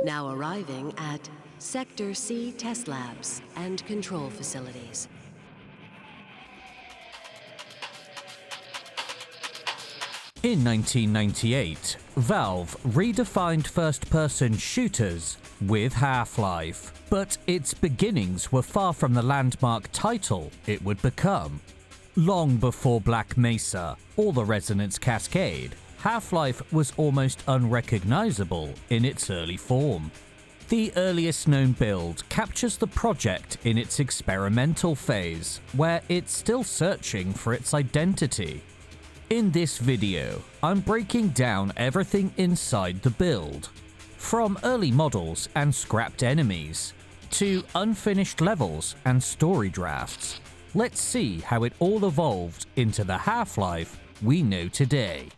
Now arriving at Sector C test labs and control facilities. In 1998, Valve redefined first-person shooters with Half-Life, but its beginnings were far from the landmark title it would become. Long before Black Mesa or the Resonance Cascade, Half-Life was almost unrecognizable in its early form. The earliest known build captures the project in its experimental phase, where it's still searching for its identity. In this video, I'm breaking down everything inside the build, from early models and scrapped enemies, to unfinished levels and story drafts. Let's see how it all evolved into the Half-Life we know today.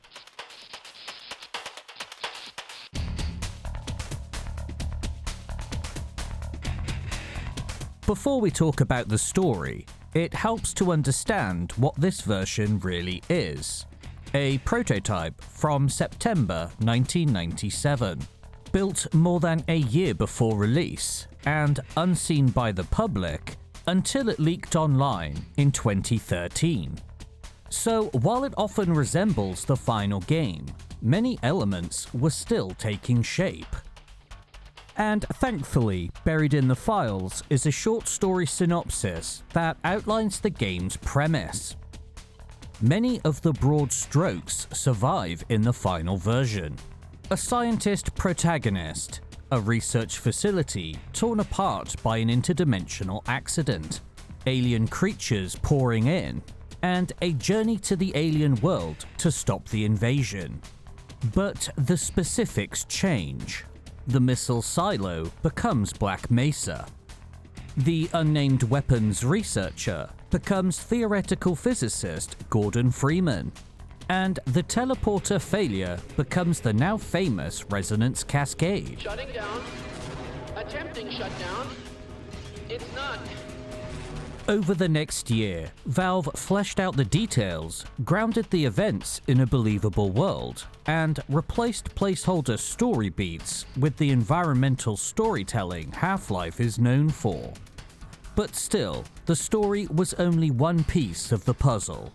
Before we talk about the story, it helps to understand what this version really is. A prototype from September 1997, built more than a year before release and unseen by the public until it leaked online in 2013. So while it often resembles the final game, many elements were still taking shape. And thankfully, buried in the files is a short story synopsis that outlines the game's premise. Many of the broad strokes survive in the final version. A scientist protagonist, a research facility torn apart by an interdimensional accident, alien creatures pouring in, and a journey to the alien world to stop the invasion. But the specifics change. The missile silo becomes Black Mesa. The unnamed weapons researcher becomes theoretical physicist Gordon Freeman. And the teleporter failure becomes the now famous Resonance Cascade. Shutting down. Attempting shutdown. It's not. Over the next year, Valve fleshed out the details, grounded the events in a believable world, and replaced placeholder story beats with the environmental storytelling Half-Life is known for. But still, the story was only one piece of the puzzle.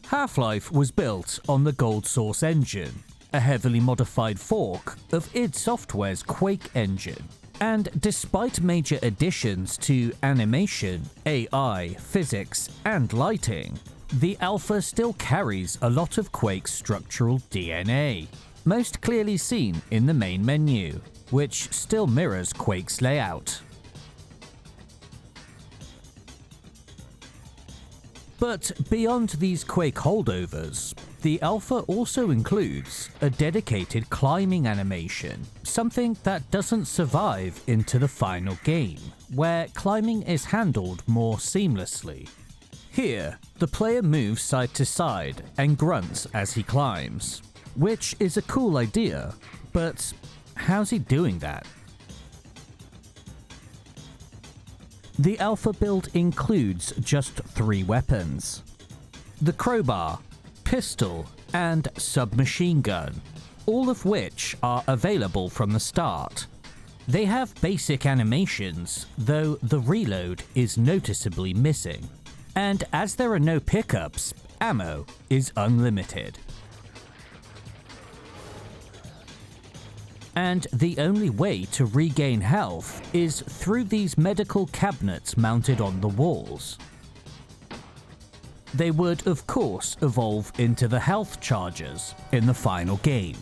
Half-Life was built on the Gold Source engine, a heavily modified fork of id Software's Quake engine. And despite major additions to animation, AI, physics, and lighting, the alpha still carries a lot of Quake's structural DNA, most clearly seen in the main menu, which still mirrors Quake's layout. But beyond these Quake holdovers, the alpha also includes a dedicated climbing animation, something that doesn't survive into the final game, where climbing is handled more seamlessly. Here, the player moves side to side and grunts as he climbs, which is a cool idea, but how's he doing that? The alpha build includes just 3 weapons: the crowbar, pistol, and submachine gun, all of which are available from the start. They have basic animations, though the reload is noticeably missing. And as there are no pickups, ammo is unlimited. And the only way to regain health is through these medical cabinets mounted on the walls. They would, of course, evolve into the health chargers in the final game.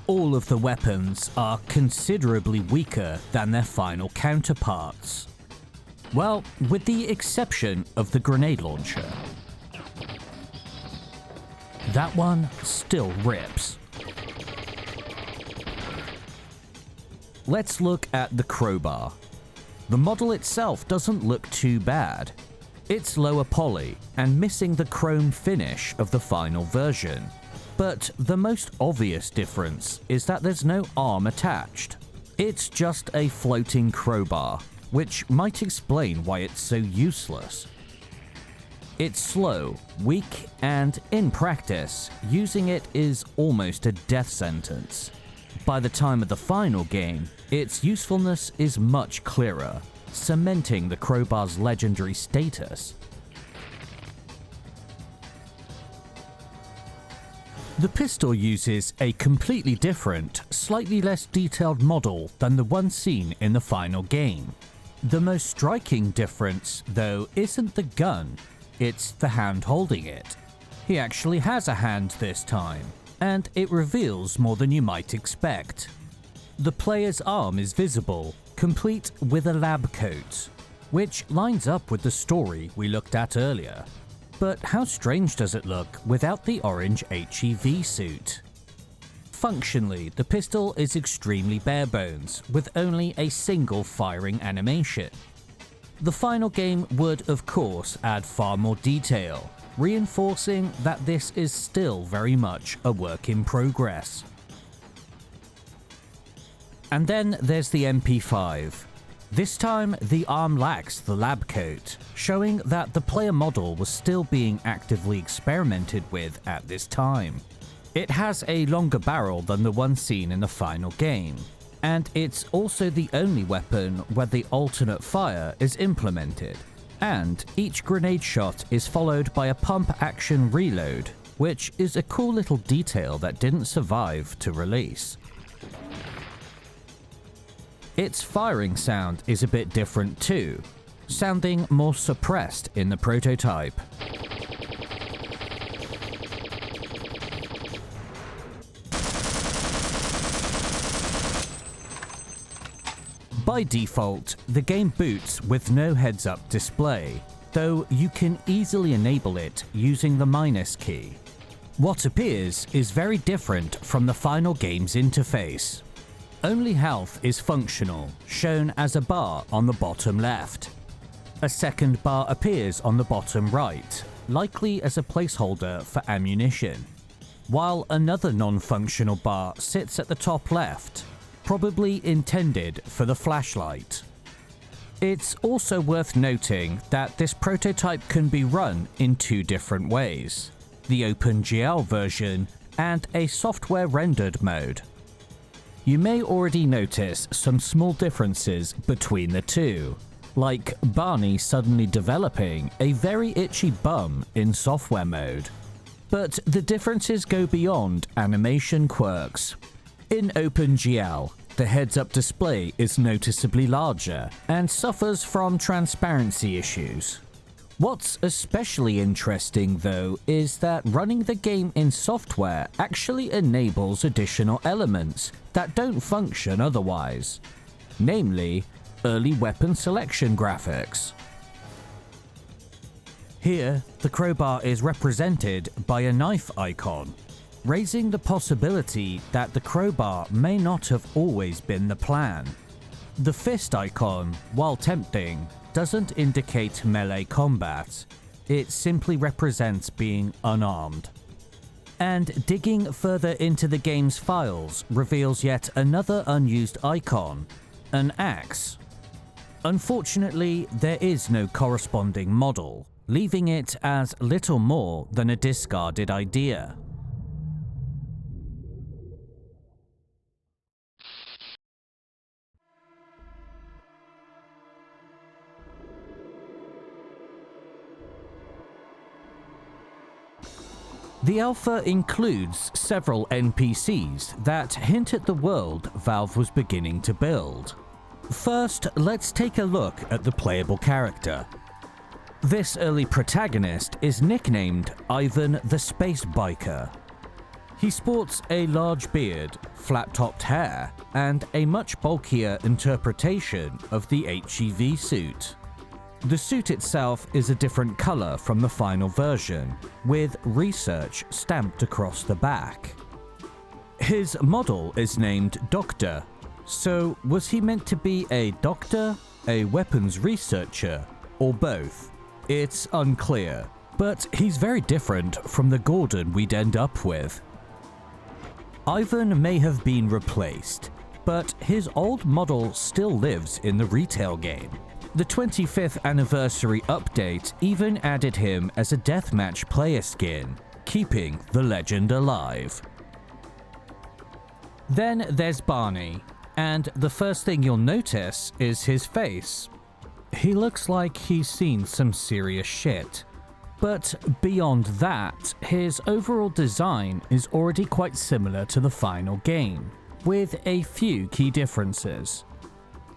All of the weapons are considerably weaker than their final counterparts. Well, with the exception of the grenade launcher. That one still rips. Let's look at the crowbar. The model itself doesn't look too bad. It's lower poly and missing the chrome finish of the final version. But the most obvious difference is that there's no arm attached. It's just a floating crowbar, which might explain why it's so useless. It's slow, weak, and in practice, using it is almost a death sentence. By the time of the final game, its usefulness is much clearer, cementing the crowbar's legendary status. The pistol uses a completely different, slightly less detailed model than the one seen in the final game. The most striking difference, though, isn't the gun, it's the hand holding it. He actually has a hand this time, and it reveals more than you might expect. The player's arm is visible, complete with a lab coat, which lines up with the story we looked at earlier. But how strange does it look without the orange HEV suit? Functionally, the pistol is extremely bare bones, with only a single firing animation. The final game would, of course, add far more detail, reinforcing that this is still very much a work in progress. And then there's the MP5. This time, the arm lacks the lab coat, showing that the player model was still being actively experimented with at this time. It has a longer barrel than the one seen in the final game, and it's also the only weapon where the alternate fire is implemented, and each grenade shot is followed by a pump-action reload, which is a cool little detail that didn't survive to release. Its firing sound is a bit different too, sounding more suppressed in the prototype. By default, the game boots with no heads-up display, though you can easily enable it using the minus key. What appears is very different from the final game's interface. Only health is functional, shown as a bar on the bottom left. A second bar appears on the bottom right, likely as a placeholder for ammunition, while another non-functional bar sits at the top left, probably intended for the flashlight. It's also worth noting that this prototype can be run in two different ways: the OpenGL version and a software-rendered mode. You may already notice some small differences between the two, like Barney suddenly developing a very itchy bum in software mode. But the differences go beyond animation quirks. In OpenGL, the heads-up display is noticeably larger and suffers from transparency issues. What's especially interesting, though, is that running the game in software actually enables additional elements that don't function otherwise, namely early weapon selection graphics. Here, the crowbar is represented by a knife icon, raising the possibility that the crowbar may not have always been the plan. The fist icon, while tempting, doesn't indicate melee combat, it simply represents being unarmed. And digging further into the game's files reveals yet another unused icon, an axe. Unfortunately, there is no corresponding model, leaving it as little more than a discarded idea. The alpha includes several NPCs that hint at the world Valve was beginning to build. First, let's take a look at the playable character. This early protagonist is nicknamed Ivan the Space Biker. He sports a large beard, flat-topped hair, and a much bulkier interpretation of the HEV suit. The suit itself is a different color from the final version, with research stamped across the back. His model is named Doctor, so was he meant to be a doctor, a weapons researcher, or both? It's unclear, but he's very different from the Gordon we'd end up with. Ivan may have been replaced, but his old model still lives in the retail game. The 25th anniversary update even added him as a deathmatch player skin, keeping the legend alive. Then there's Barney, and the first thing you'll notice is his face. He looks like he's seen some serious shit. But beyond that, his overall design is already quite similar to the final game, with a few key differences,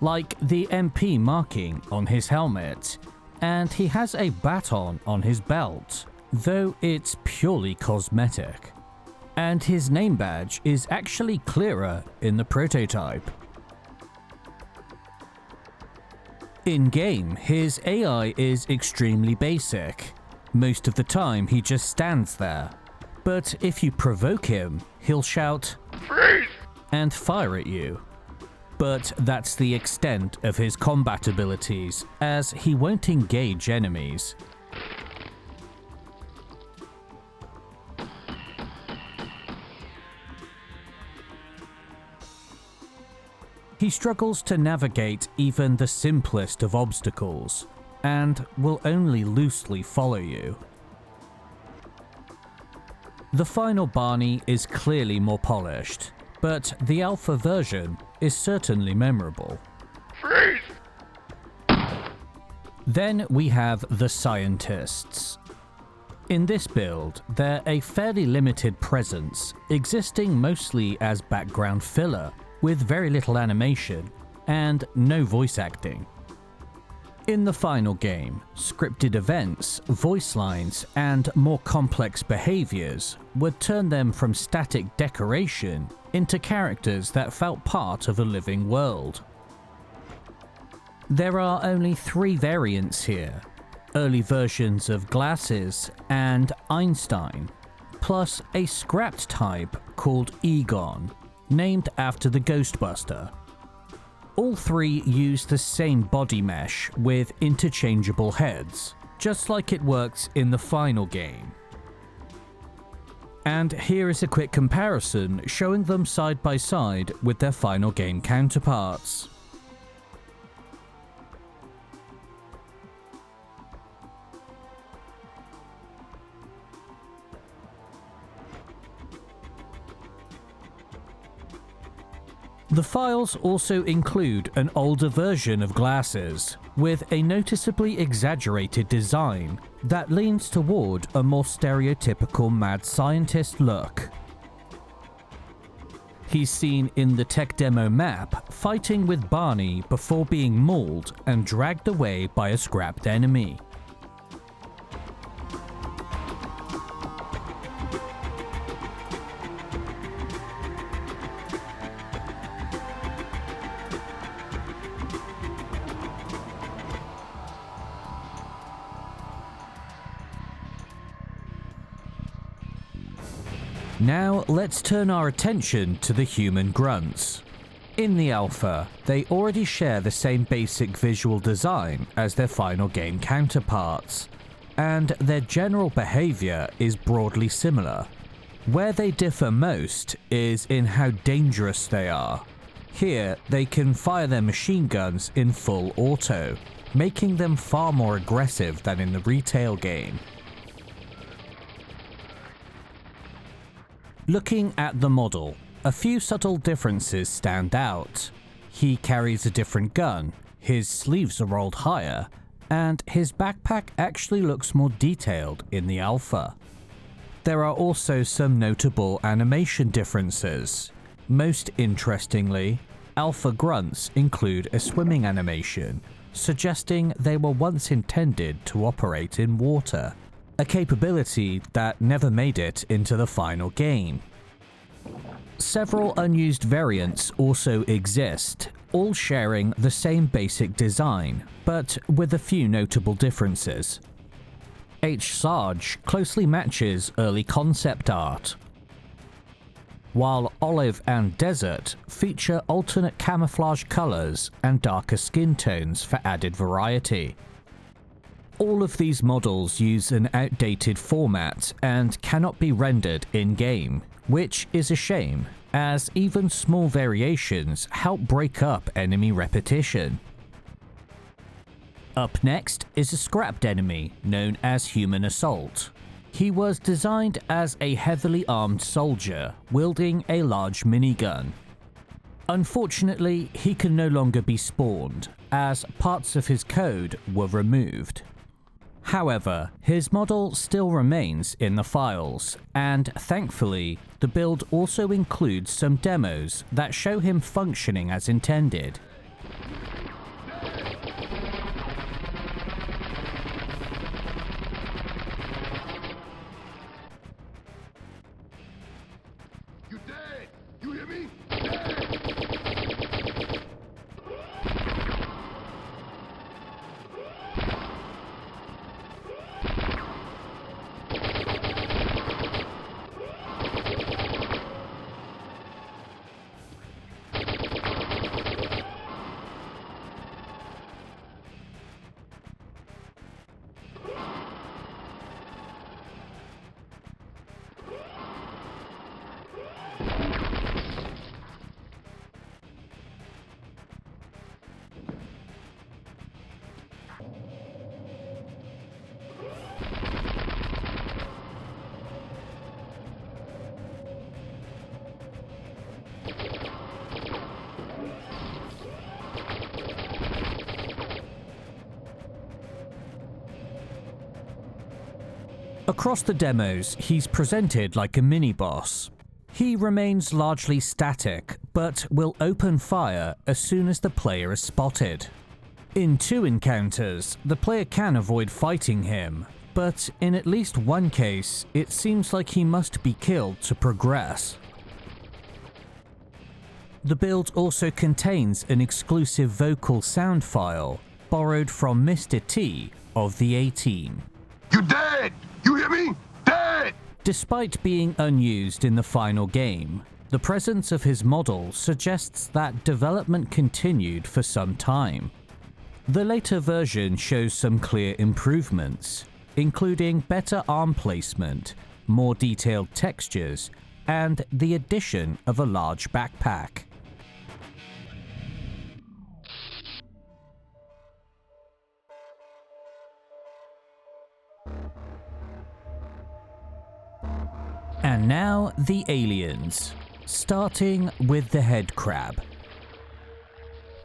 like the MP marking on his helmet, and he has a baton on his belt, though it's purely cosmetic. And his name badge is actually clearer in the prototype. In-game, his AI is extremely basic. Most of the time he just stands there, but if you provoke him, he'll shout, "Freeze!" and fire at you. But that's the extent of his combat abilities, as he won't engage enemies. He struggles to navigate even the simplest of obstacles, and will only loosely follow you. The final Barney is clearly more polished, but the alpha version is certainly memorable. Freeze! Then we have the scientists. In this build, they're a fairly limited presence, existing mostly as background filler, with very little animation and no voice acting. In the final game, scripted events, voice lines, and more complex behaviors would turn them from static decoration into characters that felt part of a living world. There are only 3 variants here: early versions of Glasses and Einstein, plus a scrapped type called Egon, named after the Ghostbuster. All 3 use the same body mesh with interchangeable heads, just like it works in the final game. And here is a quick comparison showing them side by side with their final game counterparts. The files also include an older version of Glasses, with a noticeably exaggerated design that leans toward a more stereotypical mad scientist look. He's seen in the tech demo map fighting with Barney before being mauled and dragged away by a scrapped enemy. Now let's turn our attention to the human grunts. In the alpha, they already share the same basic visual design as their final game counterparts, and their general behavior is broadly similar. Where they differ most is in how dangerous they are. Here, they can fire their machine guns in full auto, making them far more aggressive than in the retail game. Looking at the model, a few subtle differences stand out. He carries a different gun, his sleeves are rolled higher, and his backpack actually looks more detailed in the alpha. There are also some notable animation differences. Most interestingly, alpha grunts include a swimming animation, suggesting they were once intended to operate in water, a capability that never made it into the final game. Several unused variants also exist, all sharing the same basic design, but with a few notable differences. H-Sarge closely matches early concept art, while Olive and Desert feature alternate camouflage colors and darker skin tones for added variety. All of these models use an outdated format and cannot be rendered in-game, which is a shame, as even small variations help break up enemy repetition. Up next is a scrapped enemy known as Human Assault. He was designed as a heavily armed soldier wielding a large minigun. Unfortunately, he can no longer be spawned, as parts of his code were removed. However, his model still remains in the files, and thankfully, the build also includes some demos that show him functioning as intended. You dead! You hear me? Across the demos, he's presented like a mini-boss. He remains largely static, but will open fire as soon as the player is spotted. In 2 encounters, the player can avoid fighting him, but in at least one case, it seems like he must be killed to progress. The build also contains an exclusive vocal sound file, borrowed from Mr. T of the A-Team. You dead! You hear me? Dead! Despite being unused in the final game, the presence of his model suggests that development continued for some time. The later version shows some clear improvements, including better arm placement, more detailed textures, and the addition of a large backpack. And now the aliens, starting with the head crab.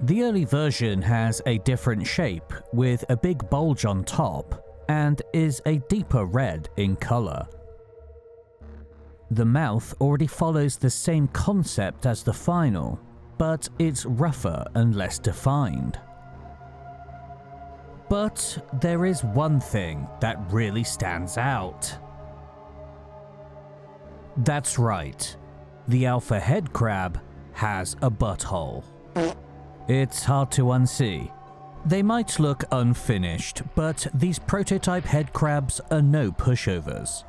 The early version has a different shape with a big bulge on top and is a deeper red in color. The mouth already follows the same concept as the final, but it's rougher and less defined. But there is one thing that really stands out. That's right, the alpha head crab has a butthole. It's hard to unsee. They might look unfinished, but these prototype head crabs are no pushovers.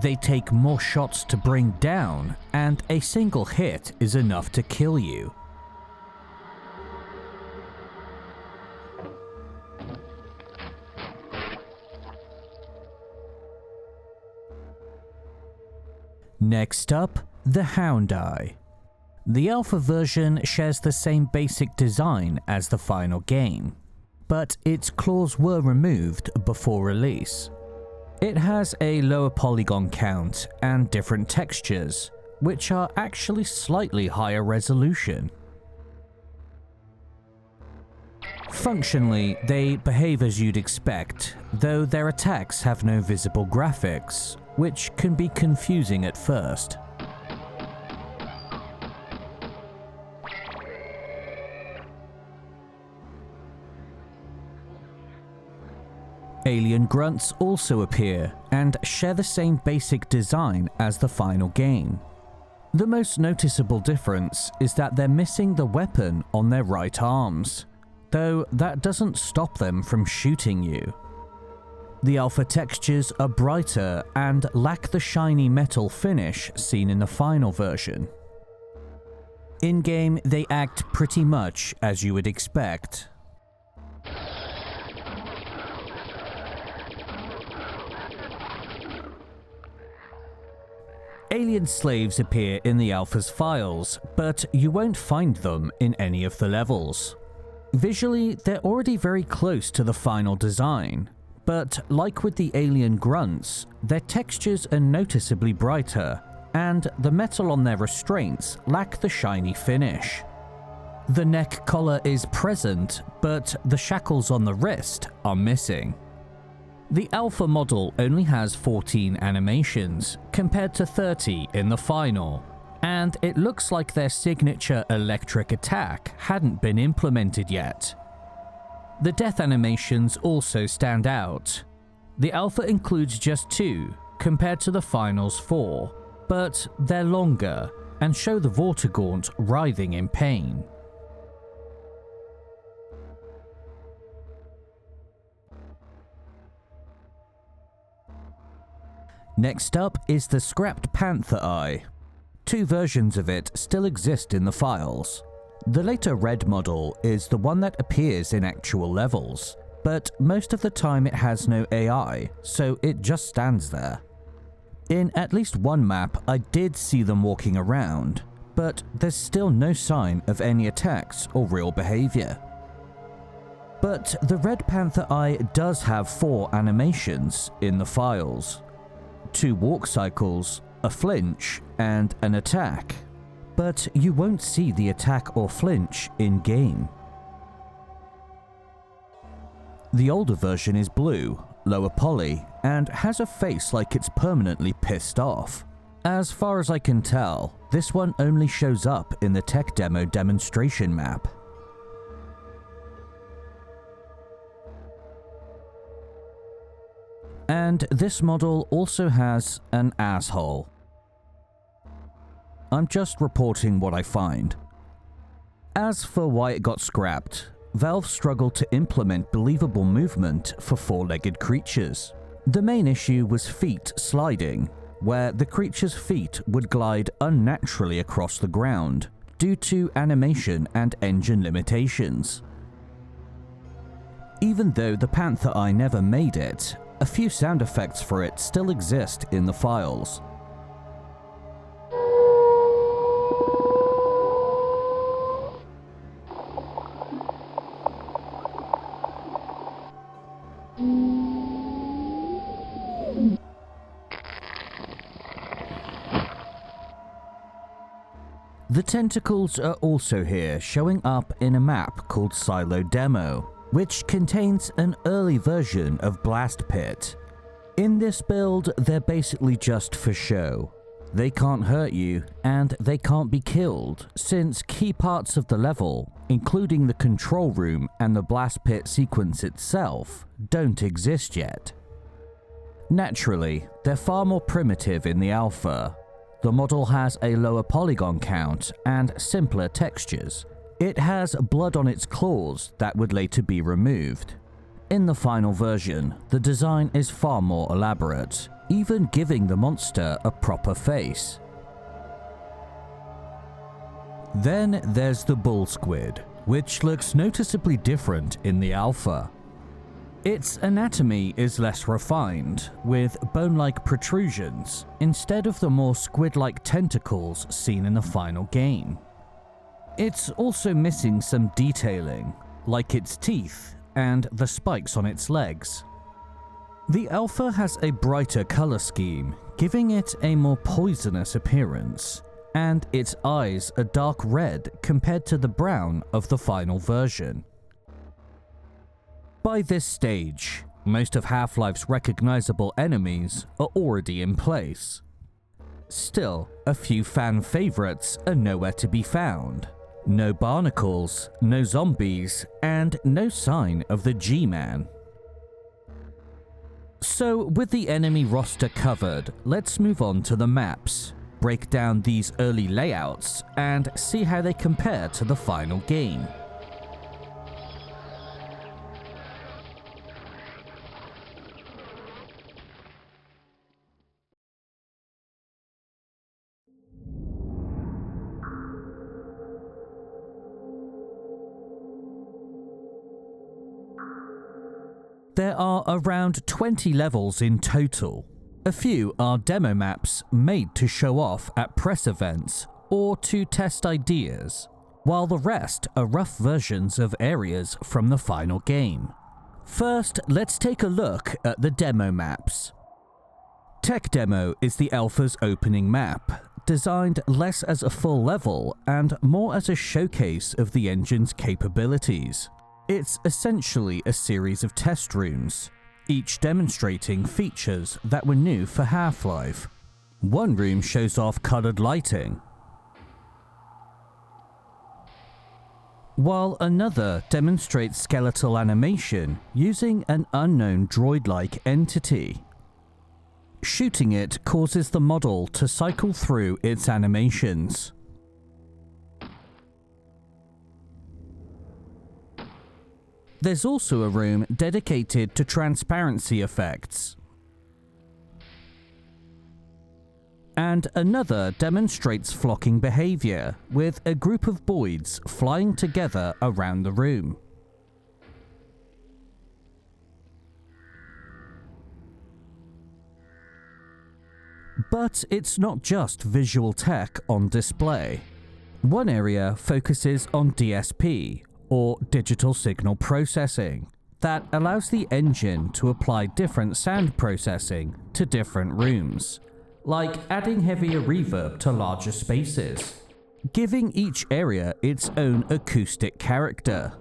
They take more shots to bring down, and a single hit is enough to kill you. Next up, the Hound Eye. The alpha version shares the same basic design as the final game, but its claws were removed before release. It has a lower polygon count and different textures, which are actually slightly higher resolution. Functionally, they behave as you'd expect, though their attacks have no visible graphics, which can be confusing at first. Alien grunts also appear and share the same basic design as the final game. The most noticeable difference is that they're missing the weapon on their right arms, though that doesn't stop them from shooting you. The alpha textures are brighter and lack the shiny metal finish seen in the final version. In-game, they act pretty much as you would expect. Alien slaves appear in the alpha's files, but you won't find them in any of the levels. Visually, they're already very close to the final design, but like with the alien grunts, their textures are noticeably brighter, and the metal on their restraints lack the shiny finish. The neck collar is present, but the shackles on the wrist are missing. The alpha model only has 14 animations, compared to 30 in the final, and it looks like their signature electric attack hadn't been implemented yet. The death animations also stand out. The alpha includes just 2, compared to the final's 4, but they're longer and show the Vortigaunt writhing in pain. Next up is the scrapped Panther Eye. 2 versions of it still exist in the files. The later red model is the one that appears in actual levels, but most of the time it has no AI, so it just stands there. In at least one map, I did see them walking around, but there's still no sign of any attacks or real behavior. But the Red Panther Eye does have 4 animations in the files. 2 walk cycles, a flinch, and an attack. But you won't see the attack or flinch in-game. The older version is blue, lower poly, and has a face like it's permanently pissed off. As far as I can tell, this one only shows up in the tech demo demonstration map. And this model also has an asshole. I'm just reporting what I find. As for why it got scrapped, Valve struggled to implement believable movement for 4-legged creatures. The main issue was feet sliding, where the creature's feet would glide unnaturally across the ground due to animation and engine limitations. Even though the Panther Eye never made it, a few sound effects for it still exist in the files. The tentacles are also here, showing up in a map called Silo Demo, which contains an early version of Blast Pit. In this build, they're basically just for show. They can't hurt you, and they can't be killed, since key parts of the level, including the control room and the Blast Pit sequence itself, don't exist yet. Naturally, they're far more primitive in the alpha. The model has a lower polygon count and simpler textures. It has blood on its claws that would later be removed. In the final version, the design is far more elaborate, even giving the monster a proper face. Then there's the bull squid, which looks noticeably different in the alpha. Its anatomy is less refined, with bone-like protrusions, instead of the more squid-like tentacles seen in the final game. It's also missing some detailing, like its teeth and the spikes on its legs. The alpha has a brighter color scheme, giving it a more poisonous appearance, and its eyes are dark red compared to the brown of the final version. By this stage, most of Half-Life's recognizable enemies are already in place. Still, a few fan favorites are nowhere to be found. No barnacles, no zombies, and no sign of the G-Man. So, with the enemy roster covered, let's move on to the maps, break down these early layouts, and see how they compare to the final game. There are around 20 levels in total. A few are demo maps made to show off at press events or to test ideas, while the rest are rough versions of areas from the final game. First, let's take a look at the demo maps. Tech Demo is the alpha's opening map, designed less as a full level and more as a showcase of the engine's capabilities. It's essentially a series of test rooms, each demonstrating features that were new for Half-Life. One room shows off colored lighting, while another demonstrates skeletal animation using an unknown droid-like entity. Shooting it causes the model to cycle through its animations. There's also a room dedicated to transparency effects, and another demonstrates flocking behavior, with a group of boids flying together around the room. But it's not just visual tech on display. One area focuses on DSP, or digital signal processing, that allows the engine to apply different sound processing to different rooms, like adding heavier reverb to larger spaces, giving each area its own acoustic character.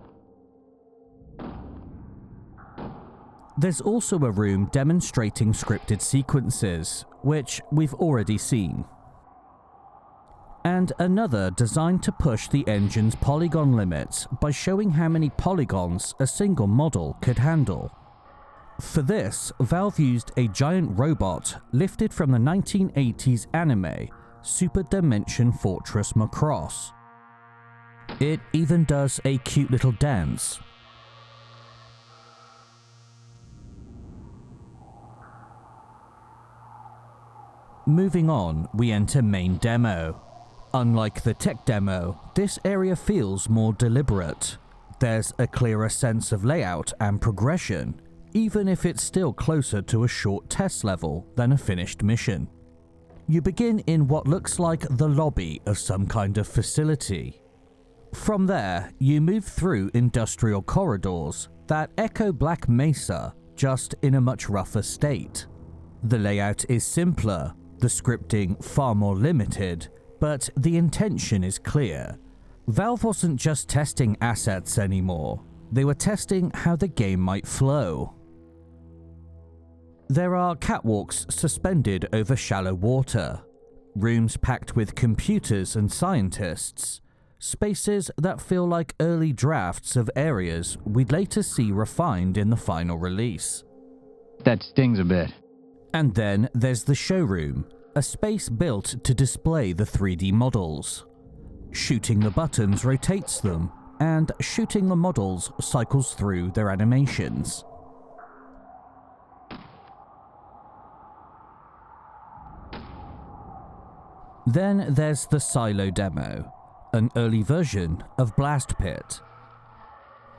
There's also a room demonstrating scripted sequences, which we've already seen, and another designed to push the engine's polygon limits by showing how many polygons a single model could handle. For this, Valve used a giant robot lifted from the 1980s anime Super Dimension Fortress Macross. It even does a cute little dance. Moving on, we enter main demo. Unlike the tech demo, this area feels more deliberate. There's a clearer sense of layout and progression, even if it's still closer to a short test level than a finished mission. You begin in what looks like the lobby of some kind of facility. From there, you move through industrial corridors that echo Black Mesa, just in a much rougher state. The layout is simpler, the scripting far more limited, but the intention is clear. Valve wasn't just testing assets anymore, they were testing how the game might flow. There are catwalks suspended over shallow water, rooms packed with computers and scientists, spaces that feel like early drafts of areas we'd later see refined in the final release. That stings a bit. And then there's the showroom, a space built to display the 3D models. Shooting the buttons rotates them, and shooting the models cycles through their animations. Then there's the Silo demo, an early version of Blast Pit.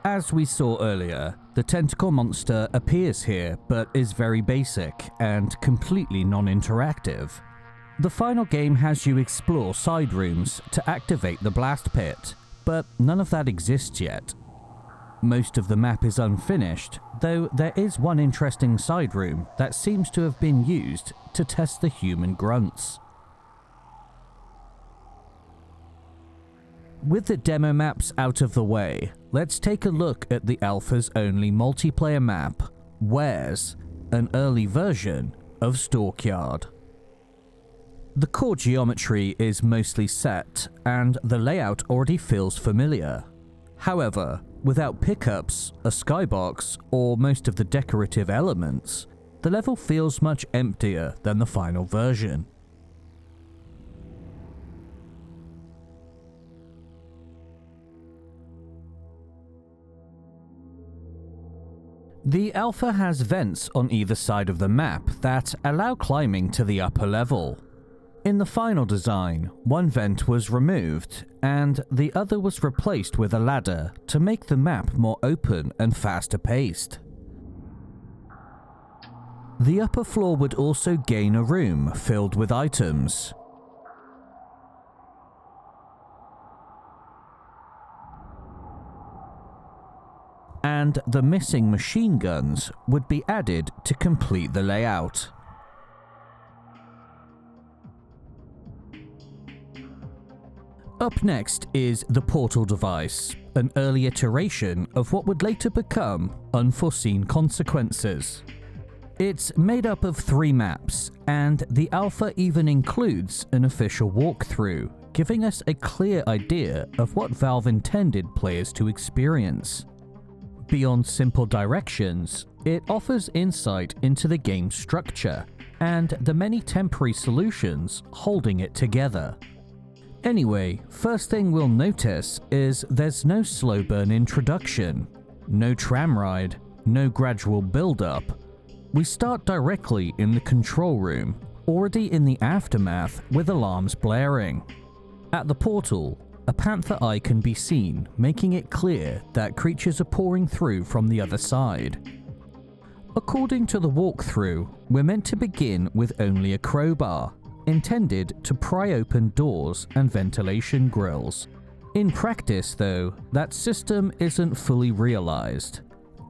As we saw earlier, the tentacle monster appears here but is very basic and completely non-interactive. The final game has you explore side rooms to activate the Blast Pit, but none of that exists yet. Most of the map is unfinished, though there is one interesting side room that seems to have been used to test the human grunts. With the demo maps out of the way, let's take a look at the alpha's only multiplayer map, Wares, an early version of Stockyard. The core geometry is mostly set, and the layout already feels familiar. However, without pickups, a skybox, or most of the decorative elements, the level feels much emptier than the final version. The alpha has vents on either side of the map that allow climbing to the upper level. In the final design, one vent was removed, and the other was replaced with a ladder to make the map more open and faster paced. The upper floor would also gain a room filled with items. And the missing machine guns would be added to complete the layout. Up next is the portal device, an early iteration of what would later become Unforeseen Consequences. It's made up of 3 maps, and the alpha even includes an official walkthrough, giving us a clear idea of what Valve intended players to experience. Beyond simple directions, it offers insight into the game's structure and the many temporary solutions holding it together. Anyway, first thing we'll notice is there's no slow burn introduction, no tram ride, no gradual build-up. We start directly in the control room, already in the aftermath with alarms blaring. At the portal, a panther eye can be seen, making it clear that creatures are pouring through from the other side. According to the walkthrough, we're meant to begin with only a crowbar, intended to pry open doors and ventilation grills. In practice, though, that system isn't fully realized.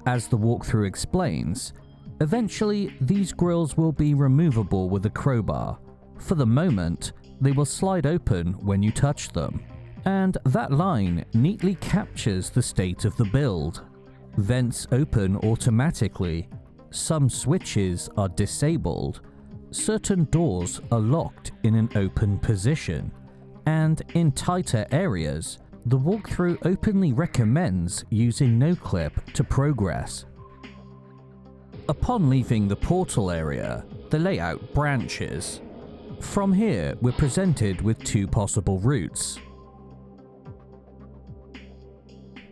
As the walkthrough explains, eventually these grills will be removable with a crowbar. For the moment, they will slide open when you touch them. And that line neatly captures the state of the build. Vents open automatically, some switches are disabled, certain doors are locked in an open position, and in tighter areas, the walkthrough openly recommends using no-clip to progress. Upon leaving the portal area, the layout branches. From here, we're presented with 2 possible routes.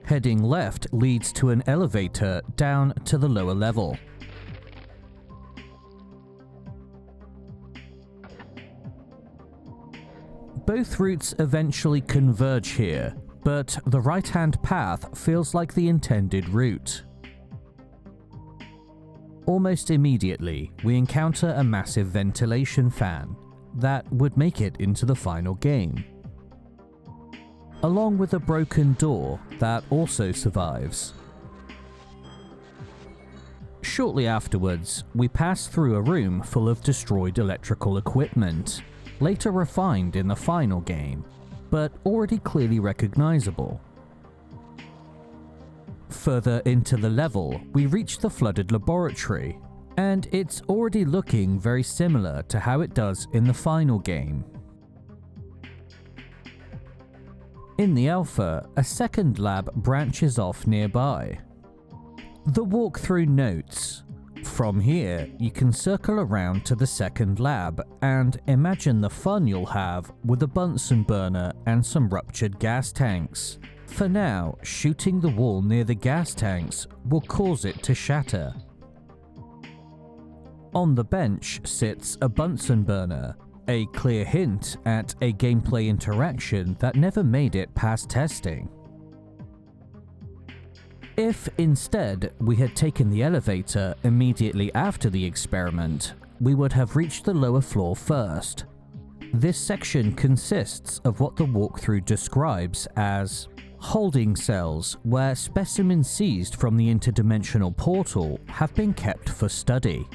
Heading left leads to an elevator down to the lower level. Both routes eventually converge here, but the right-hand path feels like the intended route. Almost immediately, we encounter a massive ventilation fan that would make it into the final game, along with a broken door that also survives. Shortly afterwards, we pass through a room full of destroyed electrical equipment, later refined in the final game, but already clearly recognizable. Further into the level, we reach the flooded laboratory, and it's already looking very similar to how it does in the final game. In the alpha, a second lab branches off nearby. The walkthrough notes, from here, you can circle around to the second lab and imagine the fun you'll have with a Bunsen burner and some ruptured gas tanks. For now, shooting the wall near the gas tanks will cause it to shatter. On the bench sits a Bunsen burner, a clear hint at a gameplay interaction that never made it past testing. If instead we had taken the elevator immediately after the experiment, we would have reached the lower floor first. This section consists of what the walkthrough describes as holding cells where specimens seized from the interdimensional portal have been kept for study.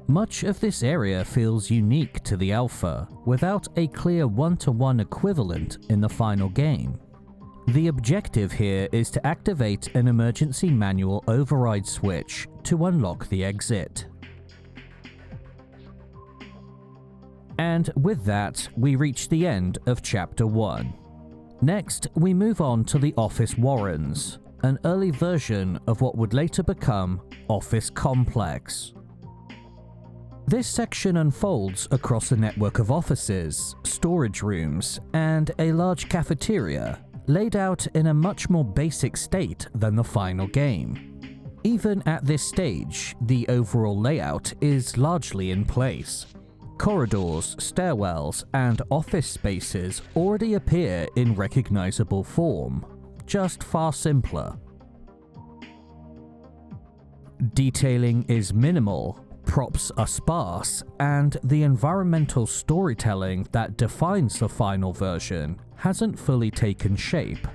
Much of this area feels unique to the alpha, without a clear one-to-one equivalent in the final game. The objective here is to activate an emergency manual override switch to unlock the exit. And with that, we reach the end of Chapter 1. Next, we move on to the Office Warrens, an early version of what would later become Office Complex. This section unfolds across a network of offices, storage rooms, and a large cafeteria, laid out in a much more basic state than the final game. Even at this stage, the overall layout is largely in place. Corridors, stairwells, and office spaces already appear in recognizable form, just far simpler. Detailing is minimal, props are sparse, and the environmental storytelling that defines the final version hasn't fully taken shape.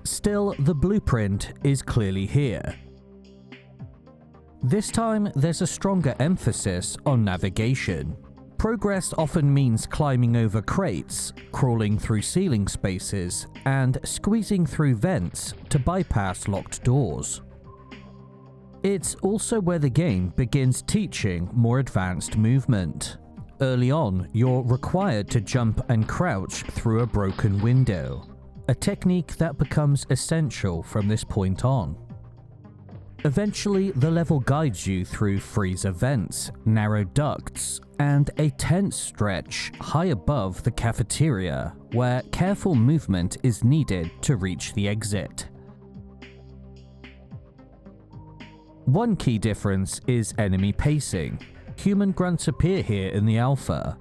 Still, the blueprint is clearly here. This time, there's a stronger emphasis on navigation. Progress often means climbing over crates, crawling through ceiling spaces, and squeezing through vents to bypass locked doors. It's also where the game begins teaching more advanced movement. Early on, you're required to jump and crouch through a broken window, a technique that becomes essential from this point on. Eventually, the level guides you through freezer vents, narrow ducts, and a tense stretch high above the cafeteria where careful movement is needed to reach the exit. One key difference is enemy pacing. Human grunts appear here in the alpha.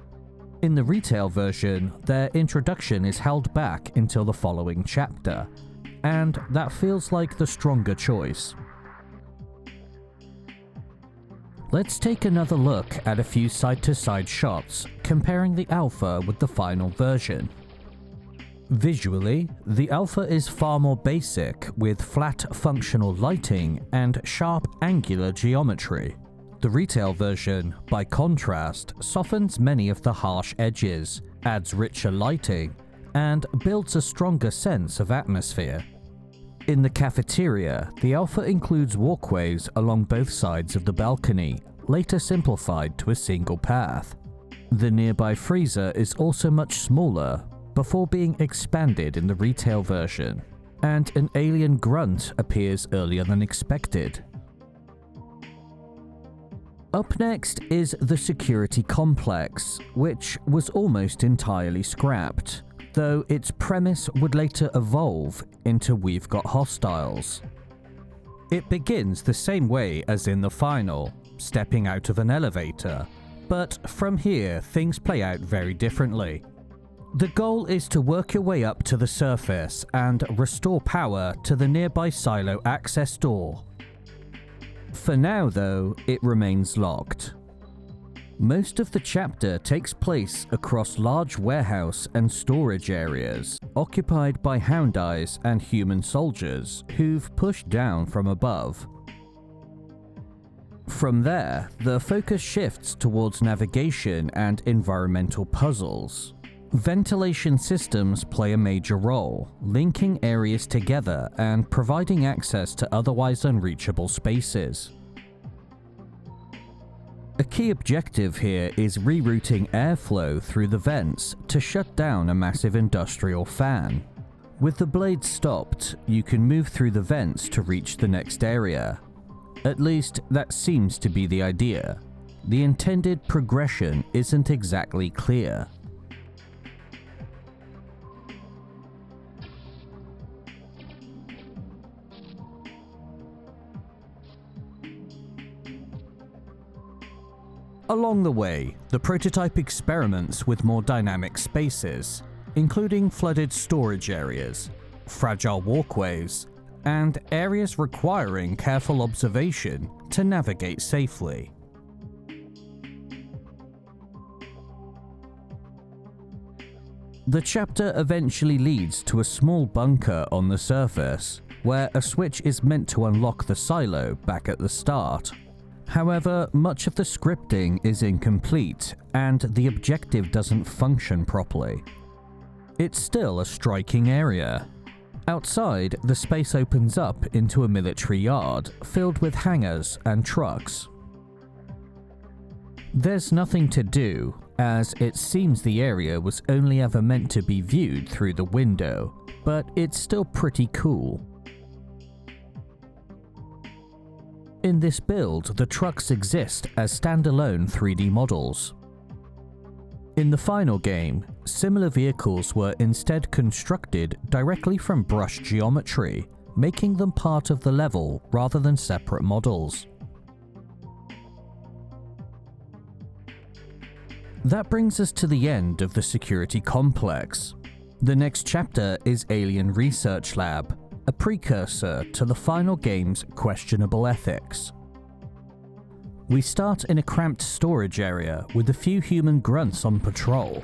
In the retail version, their introduction is held back until the following chapter, and that feels like the stronger choice. Let's take another look at a few side-to-side shots, comparing the alpha with the final version. Visually, the alpha is far more basic, with flat functional lighting and sharp angular geometry. The retail version, by contrast, softens many of the harsh edges, adds richer lighting, and builds a stronger sense of atmosphere. In the cafeteria, the alpha includes walkways along both sides of the balcony, later simplified to a single path. The nearby freezer is also much smaller, before being expanded in the retail version, and an alien grunt appears earlier than expected. Up next is the security complex, which was almost entirely scrapped, though its premise would later evolve into We've Got Hostiles. It begins the same way as in the final, stepping out of an elevator, but from here things play out very differently. The goal is to work your way up to the surface and restore power to the nearby silo access door. For now though, it remains locked. Most of the chapter takes place across large warehouse and storage areas, occupied by hound eyes and human soldiers who've pushed down from above. From there, the focus shifts towards navigation and environmental puzzles. Ventilation systems play a major role, linking areas together and providing access to otherwise unreachable spaces. A key objective here is rerouting airflow through the vents to shut down a massive industrial fan. With the blades stopped, you can move through the vents to reach the next area. At least, that seems to be the idea. The intended progression isn't exactly clear. Along the way, the prototype experiments with more dynamic spaces, including flooded storage areas, fragile walkways, and areas requiring careful observation to navigate safely. The chapter eventually leads to a small bunker on the surface, where a switch is meant to unlock the silo back at the start. However, much of the scripting is incomplete, and the objective doesn't function properly. It's still a striking area. Outside, the space opens up into a military yard filled with hangars and trucks. There's nothing to do, as it seems the area was only ever meant to be viewed through the window, but it's still pretty cool. In this build, the trucks exist as standalone 3D models. In the final game, similar vehicles were instead constructed directly from brush geometry, making them part of the level rather than separate models. That brings us to the end of the security complex. The next chapter is Alien Research Lab, a precursor to the final game's questionable ethics. We start in a cramped storage area with a few human grunts on patrol.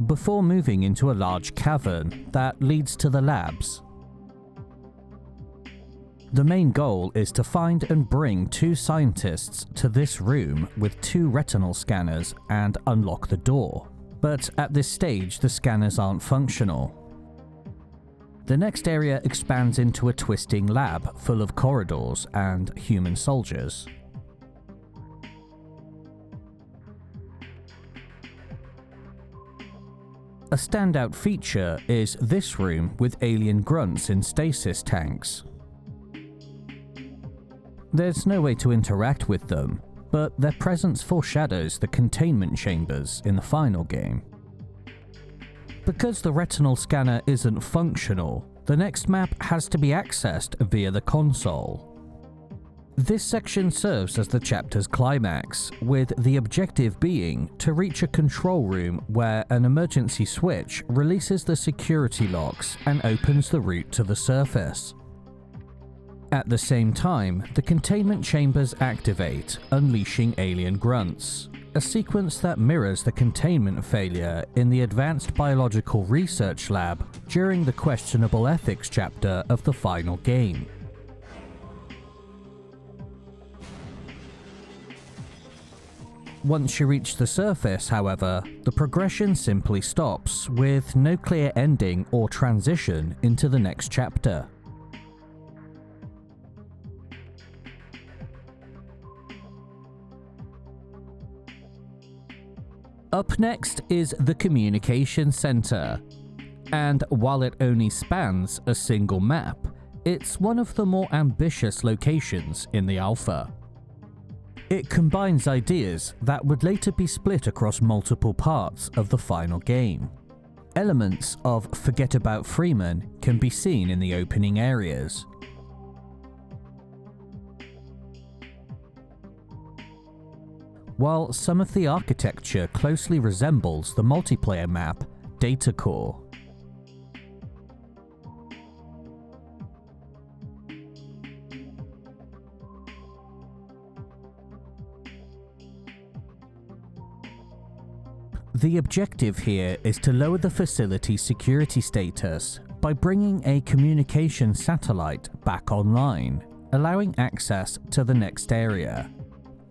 Before moving into a large cavern that leads to the labs. The main goal is to find and bring 2 scientists to this room with 2 retinal scanners and unlock the door. But at this stage, the scanners aren't functional. The next area expands into a twisting lab full of corridors and human soldiers. A standout feature is this room with alien grunts in stasis tanks. There's no way to interact with them, but their presence foreshadows the containment chambers in the final game. Because the retinal scanner isn't functional, the next map has to be accessed via the console. This section serves as the chapter's climax, with the objective being to reach a control room where an emergency switch releases the security locks and opens the route to the surface. At the same time, the containment chambers activate, unleashing alien grunts, a sequence that mirrors the containment failure in the Advanced Biological Research Lab during the questionable ethics chapter of the final game. Once you reach the surface, however, the progression simply stops, with no clear ending or transition into the next chapter. Up next is the Communication Center, and while it only spans a single map, it's one of the more ambitious locations in the alpha. It combines ideas that would later be split across multiple parts of the final game. Elements of Forget About Freeman can be seen in the opening areas. While some of the architecture closely resembles the multiplayer map Data Core. The objective here is to lower the facility's security status by bringing a communication satellite back online, allowing access to the next area.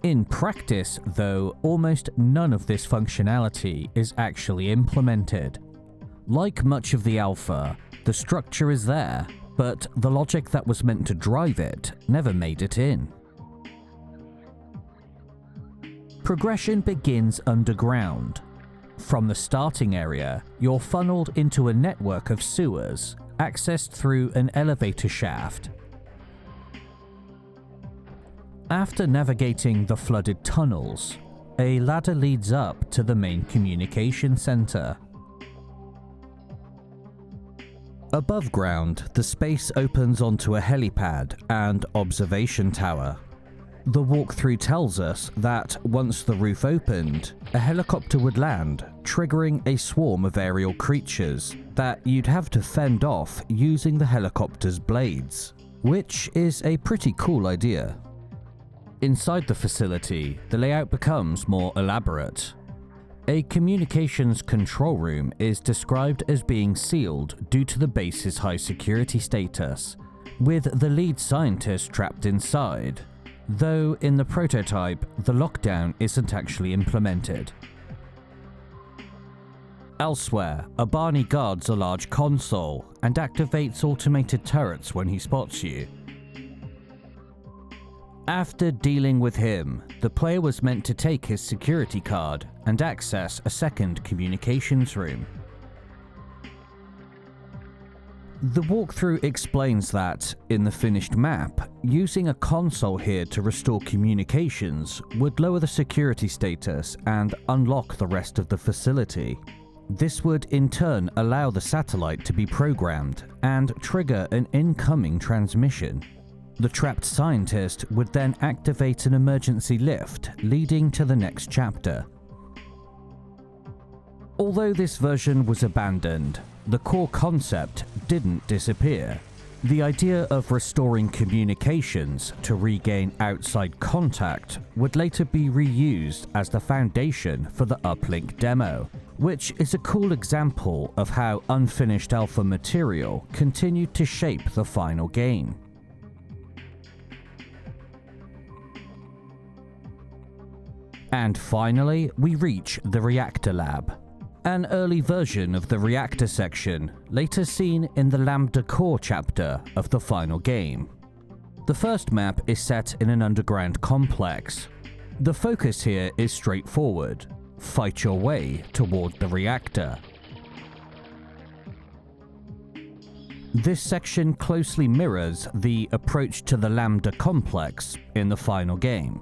In practice, though, almost none of this functionality is actually implemented. Like much of the alpha, the structure is there, but the logic that was meant to drive it never made it in. Progression begins underground. From the starting area, you're funneled into a network of sewers, accessed through an elevator shaft. After navigating the flooded tunnels, a ladder leads up to the main communication center. Above ground, the space opens onto a helipad and observation tower. The walkthrough tells us that once the roof opened, a helicopter would land, triggering a swarm of aerial creatures that you'd have to fend off using the helicopter's blades, which is a pretty cool idea. Inside the facility, the layout becomes more elaborate. A communications control room is described as being sealed due to the base's high security status, with the lead scientist trapped inside, though in the prototype, the lockdown isn't actually implemented. Elsewhere, a Barney guards a large console and activates automated turrets when he spots you. After dealing with him, the player was meant to take his security card and access a second communications room. The walkthrough explains that, in the finished map, using a console here to restore communications would lower the security status and unlock the rest of the facility. This would in turn allow the satellite to be programmed and trigger an incoming transmission. The trapped scientist would then activate an emergency lift, leading to the next chapter. Although this version was abandoned, the core concept didn't disappear. The idea of restoring communications to regain outside contact would later be reused as the foundation for the uplink demo, which is a cool example of how unfinished alpha material continued to shape the final game. And finally, we reach the Reactor Lab, an early version of the reactor section, later seen in the Lambda Core chapter of the final game. The first map is set in an underground complex. The focus here is straightforward: fight your way toward the reactor. This section closely mirrors the approach to the Lambda complex in the final game.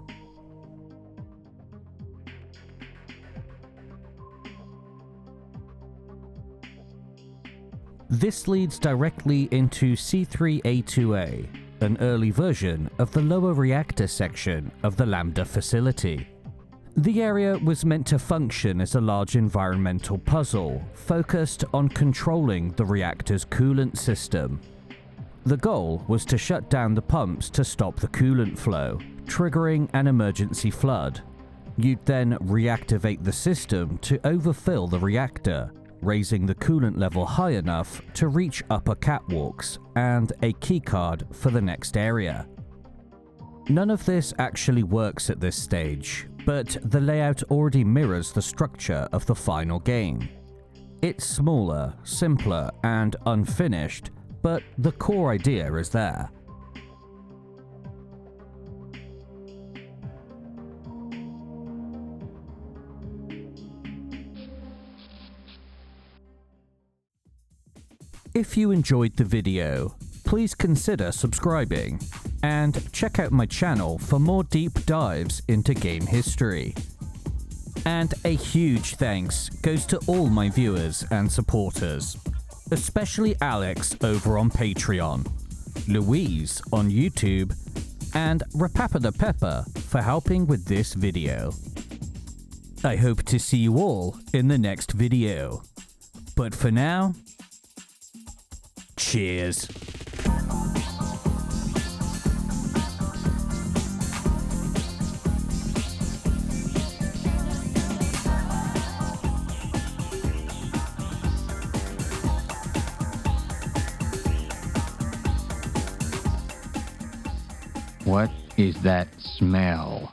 This leads directly into C3A2A, an early version of the lower reactor section of the Lambda facility. The area was meant to function as a large environmental puzzle focused on controlling the reactor's coolant system. The goal was to shut down the pumps to stop the coolant flow, triggering an emergency flood. You'd then reactivate the system to overfill the reactor, raising the coolant level high enough to reach upper catwalks and a keycard for the next area. None of this actually works at this stage, but the layout already mirrors the structure of the final game. It's smaller, simpler, and unfinished, but the core idea is there. If you enjoyed the video, please consider subscribing, and check out my channel for more deep dives into game history. And a huge thanks goes to all my viewers and supporters, especially Alex over on Patreon, Louise on YouTube, and Rapapa the Pepper for helping with this video. I hope to see you all in the next video. But for now, cheers. What is that smell?